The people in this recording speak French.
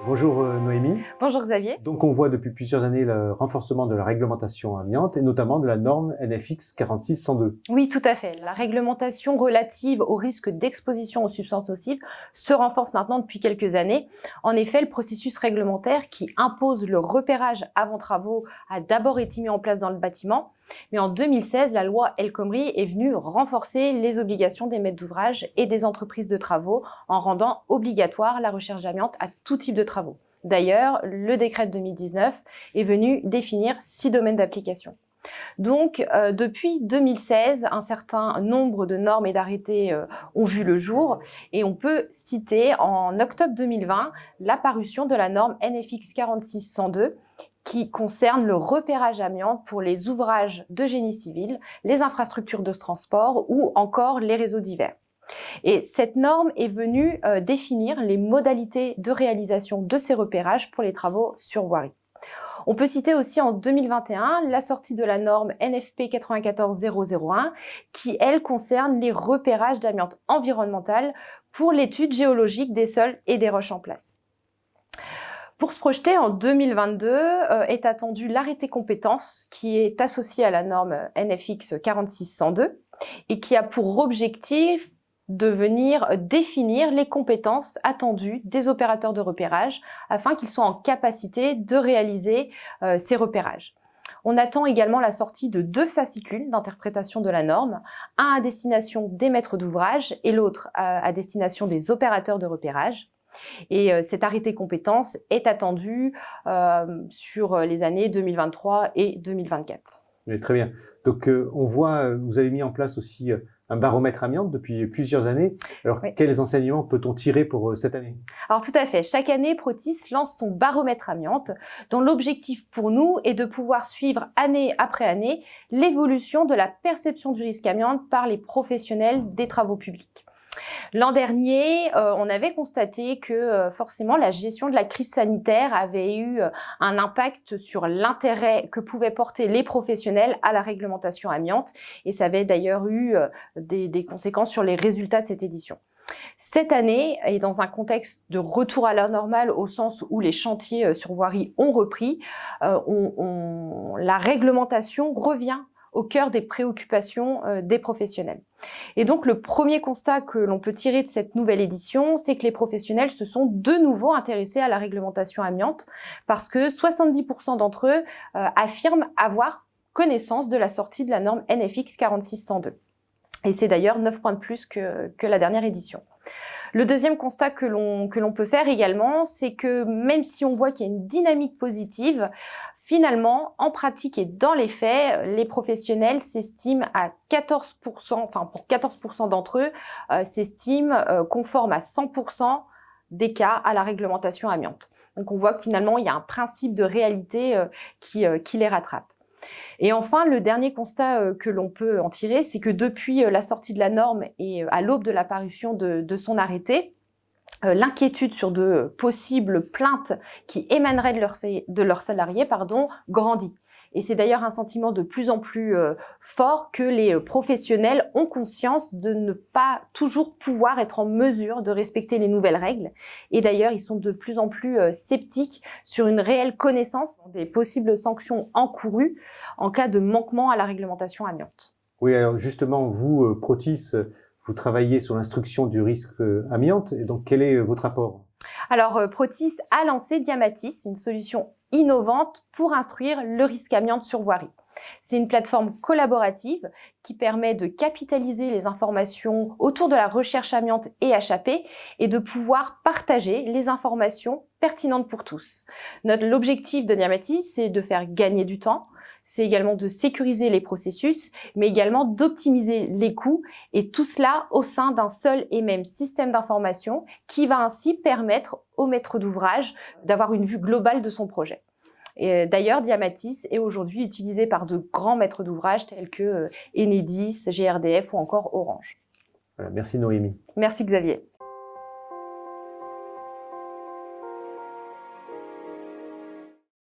Bonjour Noémie. Bonjour Xavier. Donc on voit depuis plusieurs années le renforcement de la réglementation amiante et notamment de la norme NFX 46-102. Oui, tout à fait. La réglementation relative au risque d'exposition aux substances nocives se renforce maintenant depuis quelques années. En effet, le processus réglementaire qui impose le repérage avant travaux a d'abord été mis en place dans le bâtiment. Mais en 2016, la loi El Khomri est venue renforcer les obligations des maîtres d'ouvrage et des entreprises de travaux en rendant obligatoire la recherche d'amiante à tout type de travaux. D'ailleurs, le décret de 2019 est venu définir 6 domaines d'application. Donc, depuis 2016, un certain nombre de normes et d'arrêtés ont vu le jour et on peut citer en octobre 2020 la parution de la norme NFX 46-102 qui concerne le repérage amiante pour les ouvrages de génie civil, les infrastructures de transport ou encore les réseaux divers. Et cette norme est venue définir les modalités de réalisation de ces repérages pour les travaux sur voirie. On peut citer aussi en 2021 la sortie de la norme NFP 94001 qui, elle, concerne les repérages d'amiante environnementale pour l'étude géologique des sols et des roches en place. Pour se projeter en 2022, est attendu l'arrêté compétence qui est associé à la norme NFX 46-102 et qui a pour objectif de venir définir les compétences attendues des opérateurs de repérage afin qu'ils soient en capacité de réaliser ces repérages. On attend également la sortie de 2 fascicules d'interprétation de la norme, un à destination des maîtres d'ouvrage et l'autre à destination des opérateurs de repérage. Et cet arrêté compétence est attendu sur les années 2023 et 2024. Oui, très bien. Donc on voit, vous avez mis en place aussi un baromètre amiante depuis plusieurs années. Alors oui. Quels enseignements peut-on tirer pour cette année? Alors tout à fait. Chaque année, Protis lance son baromètre amiante dont l'objectif pour nous est de pouvoir suivre année après année l'évolution de la perception du risque amiante par les professionnels des travaux publics. L'an dernier, on avait constaté que forcément la gestion de la crise sanitaire avait eu un impact sur l'intérêt que pouvaient porter les professionnels à la réglementation amiante et ça avait d'ailleurs eu des conséquences sur les résultats de cette édition. Cette année, et dans un contexte de retour à la normale au sens où les chantiers sur voirie ont repris, la réglementation revient au cœur des préoccupations des professionnels. Et donc le premier constat que l'on peut tirer de cette nouvelle édition, c'est que les professionnels se sont de nouveau intéressés à la réglementation amiante parce que 70% d'entre eux affirment avoir connaissance de la sortie de la norme NFX 46-102. Et c'est d'ailleurs 9 points de plus que la dernière édition. Le deuxième constat que l'on peut faire également, c'est que même si on voit qu'il y a une dynamique positive, finalement, en pratique et dans les faits, les professionnels s'estiment à 14%, enfin pour 14% d'entre eux, s'estiment conformes à 100% des cas à la réglementation amiante. Donc on voit que finalement, il y a un principe de réalité qui les rattrape. Et enfin, le dernier constat que l'on peut en tirer, c'est que depuis la sortie de la norme et à l'aube de la parution de son arrêté, l'inquiétude sur de possibles plaintes qui émaneraient de leurs salariés grandit. Et c'est d'ailleurs un sentiment de plus en plus fort que les professionnels ont conscience de ne pas toujours pouvoir être en mesure de respecter les nouvelles règles. Et d'ailleurs, ils sont de plus en plus sceptiques sur une réelle connaissance des possibles sanctions encourues en cas de manquement à la réglementation amiante. Oui, alors justement, vous, Protis, vous travaillez sur l'instruction du risque amiante, et donc quel est votre apport? Alors, Protis a lancé Diamatis, une solution innovante pour instruire le risque amiante sur voirie. C'est une plateforme collaborative qui permet de capitaliser les informations autour de la recherche amiante et HAP et de pouvoir partager les informations pertinentes pour tous. L'objectif de Diamatis, c'est de faire gagner du temps, c'est également de sécuriser les processus, mais également d'optimiser les coûts, et tout cela au sein d'un seul et même système d'information qui va ainsi permettre au maître d'ouvrage d'avoir une vue globale de son projet. D'ailleurs, Diamatis est aujourd'hui utilisé par de grands maîtres d'ouvrage tels que Enedis, GRDF ou encore Orange. Voilà, merci Noémie. Merci Xavier.